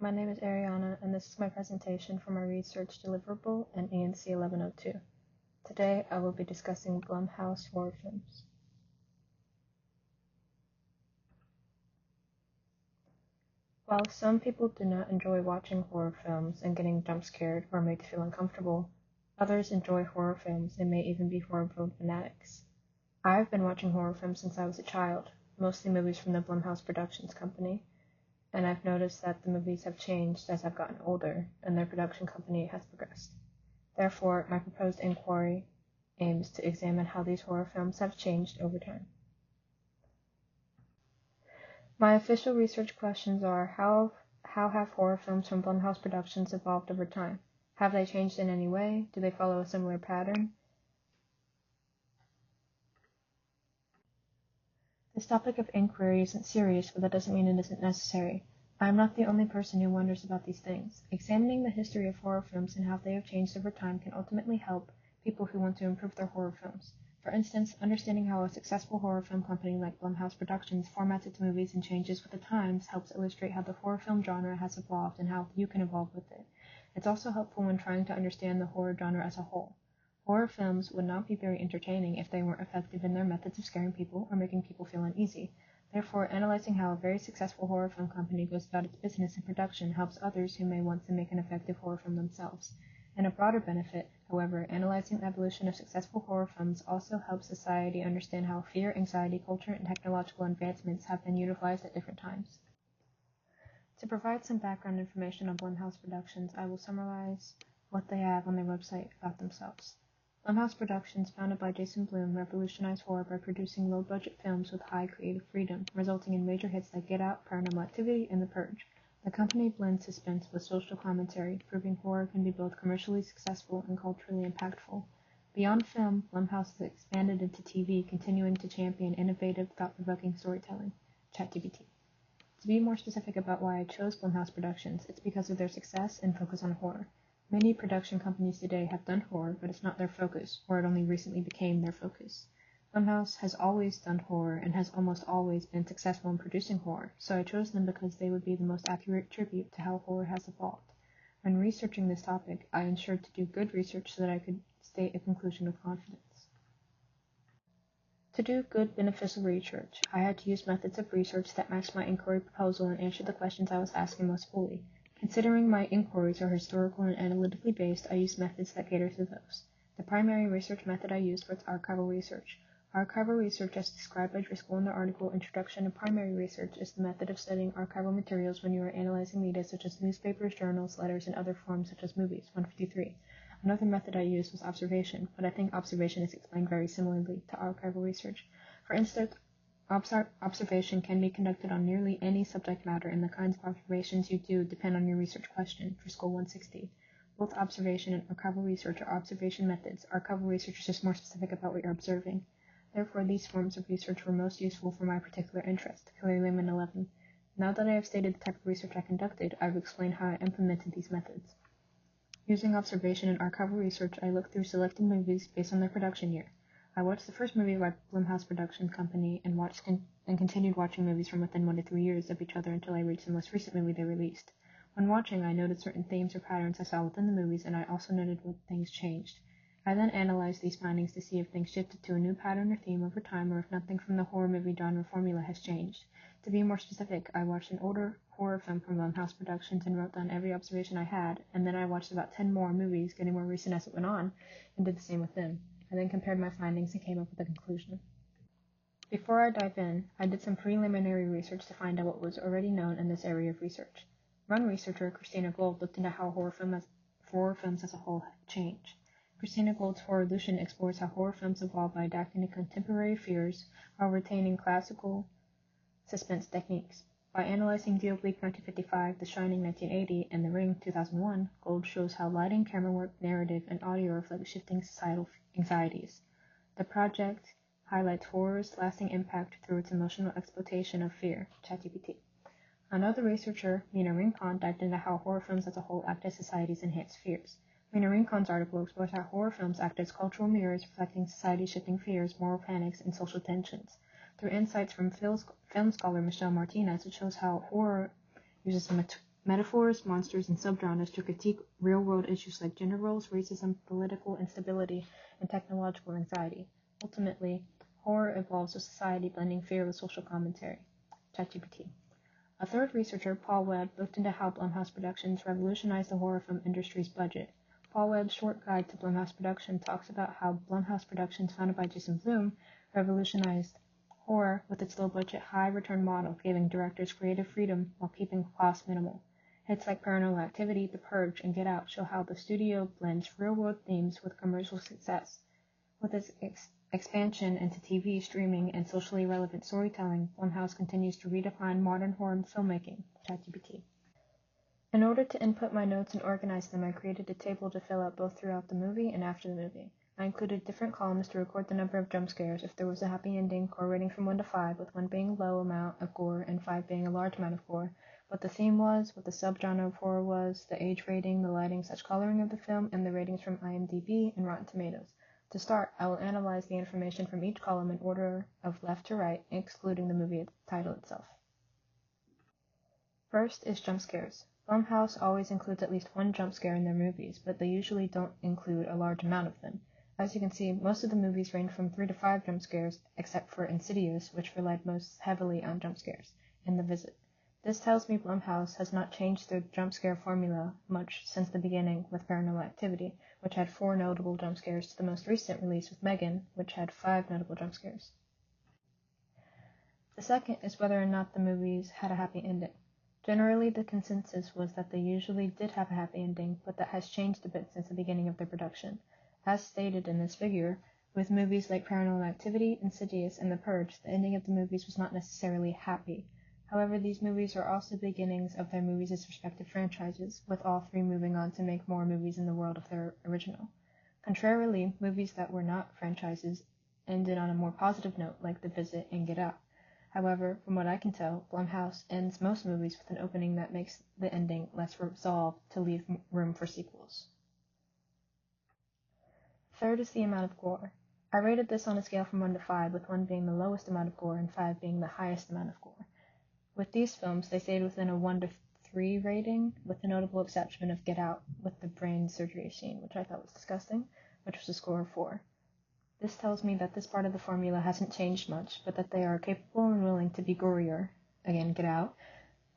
My name is Ariana, and this is my presentation for my research Deliverable and ENC1102. Today, I will be discussing Blumhouse horror films. While some people do not enjoy watching horror films and getting jump scared or made to feel uncomfortable, others enjoy horror films and may even be horror film fanatics. I've been watching horror films since I was a child, mostly movies from the Blumhouse Productions company, and I've noticed that the movies have changed as I've gotten older and their production company has progressed. Therefore, my proposed inquiry aims to examine how these horror films have changed over time. My official research questions are how have horror films from Blumhouse Productions evolved over time? Have they changed in any way? Do they follow a similar pattern? This topic of inquiry isn't serious, but that doesn't mean it isn't necessary. I am not the only person who wonders about these things. Examining the history of horror films and how they have changed over time can ultimately help people who want to improve their horror films. For instance, understanding how a successful horror film company like Blumhouse Productions formats its movies and changes with the times helps illustrate how the horror film genre has evolved and how you can evolve with it. It's also helpful when trying to understand the horror genre as a whole. Horror films would not be very entertaining if they weren't effective in their methods of scaring people or making people feel uneasy. Therefore, analyzing how a very successful horror film company goes about its business and production helps others who may want to make an effective horror film themselves. And a broader benefit, however, analyzing the evolution of successful horror films also helps society understand how fear, anxiety, culture, and technological advancements have been utilized at different times. To provide some background information on Blumhouse Productions, I will summarize what they have on their website about themselves. Blumhouse Productions, founded by Jason Blum, revolutionized horror by producing low-budget films with high creative freedom, resulting in major hits like Get Out, Paranormal Activity, and The Purge. The company blends suspense with social commentary, proving horror can be both commercially successful and culturally impactful. Beyond film, Blumhouse has expanded into TV, continuing to champion innovative, thought-provoking storytelling. ChatGPT. To be more specific about why I chose Blumhouse Productions, it's because of their success and focus on horror. Many production companies today have done horror, but it's not their focus, or it only recently became their focus. Blumhouse has always done horror and has almost always been successful in producing horror, so I chose them because they would be the most accurate tribute to how horror has evolved. When researching this topic, I ensured to do good research so that I could state a conclusion with confidence. To do good, beneficial research, I had to use methods of research that matched my inquiry proposal and answered the questions I was asking most fully. Considering my inquiries are historical and analytically based, I used methods that cater to those. The primary research method I used was archival research. Archival research, as described by Driscoll in the article Introduction to Primary Research, is the method of studying archival materials when you are analyzing media such as newspapers, journals, letters, and other forms such as movies. 153. Another method I used was observation, but I think observation is explained very similarly to archival research. For instance, observation can be conducted on nearly any subject matter, and the kinds of observations you do depend on your research question. Driscoll 160. Both observation and archival research are observation methods. Archival research is just more specific about what you're observing. Therefore, these forms of research were most useful for my particular interest. Lemon 11. Now that I have stated the type of research I conducted, I will explain how I implemented these methods. Using observation and archival research, I looked through selected movies based on their production year. I watched the first movie by Blumhouse Production Company and continued watching movies from within 1 to 3 years of each other until I reached the most recent movie they released. When watching, I noted certain themes or patterns I saw within the movies, and I also noted what things changed. I then analyzed these findings to see if things shifted to a new pattern or theme over time, or if nothing from the horror movie genre formula has changed. To be more specific, I watched an older horror film from Blumhouse Productions and wrote down every observation I had, and then I watched about 10 more movies, getting more recent as it went on, and did the same with them. I then compared my findings and came up with a conclusion. Before I dive in, I did some preliminary research to find out what was already known in this area of research. One researcher, Christina Gold, looked into how horror films as a whole change. Christina Gold's Horrorlution explores how horror films evolve by adapting to contemporary fears while retaining classical suspense techniques. By analyzing The Oblique 1955, The Shining 1980, and The Ring 2001, Gold shows how lighting, camera work, narrative, and audio reflect shifting societal anxieties. The project highlights horror's lasting impact through its emotional exploitation of fear. ChatGPT. Another researcher, Mina Rincon, dived into how horror films as a whole act as society's enhanced fears. Mina Rincon's article explores how horror films act as cultural mirrors reflecting society's shifting fears, moral panics, and social tensions. Through insights from film scholar Michelle Martinez, it shows how horror uses a metaphors, monsters, and subgenres to critique real-world issues like gender roles, racism, political instability, and technological anxiety. Ultimately, horror evolves with society, blending fear with social commentary. ChatGPT. A third researcher, Paul Webb, looked into how Blumhouse Productions revolutionized the horror film industry's budget. Paul Webb's short guide to Blumhouse Production talks about how Blumhouse Productions, founded by Jason Blum, revolutionized horror with its low-budget, high-return model, giving directors creative freedom while keeping costs minimal. Hits like Paranormal Activity, The Purge, and Get Out show how the studio blends real-world themes with commercial success. With its expansion into TV, streaming, and socially relevant storytelling, Blumhouse continues to redefine modern horror filmmaking. ChatGPT. In order to input my notes and organize them, I created a table to fill out both throughout the movie and after the movie. I included different columns to record the number of jump scares, if there was a happy ending, core rating from 1 to 5, with 1 being a low amount of gore and 5 being a large amount of gore, what the theme was, what the subgenre of horror was, the age rating, the lighting/coloring of the film, and the ratings from IMDb and Rotten Tomatoes. To start, I will analyze the information from each column in order of left to right, excluding the movie title itself. First is jump scares. Blumhouse always includes at least 1 jump scare in their movies, but they usually don't include a large amount of them. As you can see, most of the movies range from 3 to 5 jump scares, except for Insidious, which relied most heavily on jump scares, and The Visit. This tells me Blumhouse has not changed their jump scare formula much since the beginning with Paranormal Activity, which had 4 notable jump scares, to the most recent release with Megan, which had 5 notable jump scares. The second is whether or not the movies had a happy ending. Generally, the consensus was that they usually did have a happy ending, but that has changed a bit since the beginning of their production. As stated in this figure, with movies like Paranormal Activity, Insidious, and The Purge, the ending of the movies was not necessarily happy. However, these movies are also beginnings of their movies' respective franchises, with all 3 moving on to make more movies in the world of their original. Contrarily, movies that were not franchises ended on a more positive note, like The Visit and Get Out. However, from what I can tell, Blumhouse ends most movies with an opening that makes the ending less resolved to leave room for sequels. Third is the amount of gore. I rated this on a scale from 1 to 5, with 1 being the lowest amount of gore and 5 being the highest amount of gore. With these films, they stayed within a 1 to 3 rating, with the notable exception of Get Out, with the brain surgery scene, which I thought was disgusting, which was a score of 4. This tells me that this part of the formula hasn't changed much, but that they are capable and willing to be gorier, again, Get Out,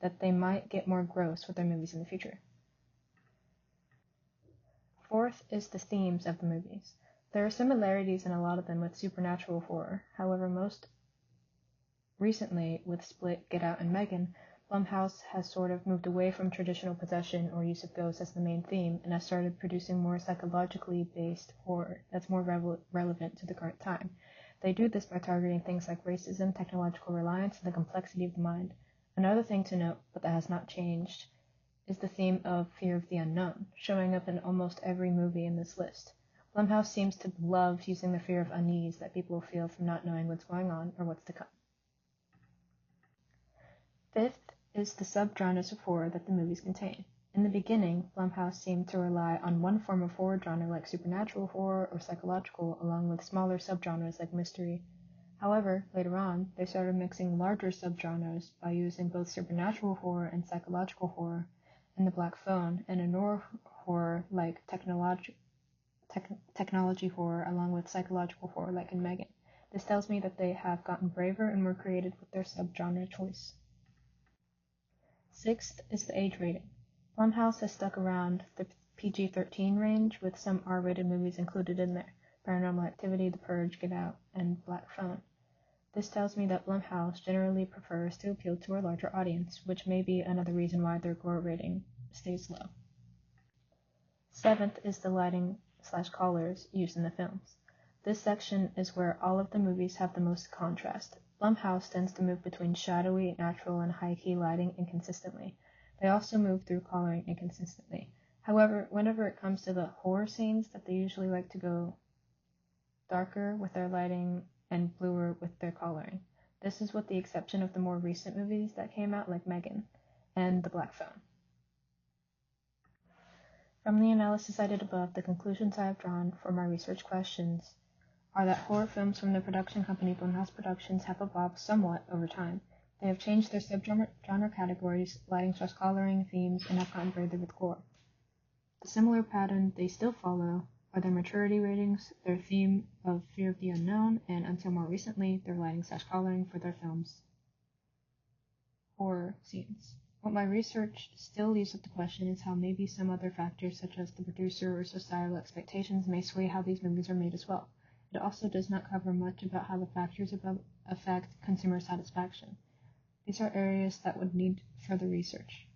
that they might get more gross with their movies in the future. Fourth is the themes of the movies. There are similarities in a lot of them with supernatural horror. However, most recently, with Split, Get Out, and Megan, Blumhouse has sort of moved away from traditional possession or use of ghosts as the main theme and has started producing more psychologically based horror that's more relevant to the current time. They do this by targeting things like racism, technological reliance, and the complexity of the mind. Another thing to note, but that has not changed, is the theme of fear of the unknown, showing up in almost every movie in this list. Blumhouse seems to love using the fear of unease that people feel from not knowing what's going on or what's to come. Fifth is the subgenres of horror that the movies contain. In the beginning, Blumhouse seemed to rely on one form of horror genre like supernatural horror or psychological, along with smaller subgenres like mystery. However, later on, they started mixing larger subgenres by using both supernatural horror and psychological horror in The Black Phone, and a noir horror like technology horror along with psychological horror like in Megan. This tells me that they have gotten braver and more creative with their subgenre choice. Sixth is the age rating. Blumhouse has stuck around the PG-13 range with some R-rated movies included in there: Paranormal Activity, The Purge, Get Out, and Black Phone. This tells me that Blumhouse generally prefers to appeal to a larger audience, which may be another reason why their gore rating stays low. Seventh is the lighting/colors used in the films. This section is where all of the movies have the most contrast. Blumhouse tends to move between shadowy, natural, and high-key lighting inconsistently. They also move through coloring inconsistently. However, whenever it comes to the horror scenes, that they usually like to go darker with their lighting and bluer with their coloring. This is with the exception of the more recent movies that came out, like Megan and The Black Phone. From the analysis I did above, the conclusions I have drawn for my research questions are that horror films from the production company Blumhouse Productions have evolved somewhat over time. They have changed their subgenre categories, lighting/coloring, themes, and have gotten further with gore. The similar pattern they still follow are their maturity ratings, their theme of fear of the unknown, and until more recently, their lighting/coloring for their films. Horror scenes. What my research still leaves with the question is how maybe some other factors such as the producer or societal expectations may sway how these movies are made as well. It also does not cover much about how the factors affect consumer satisfaction. These are areas that would need further research.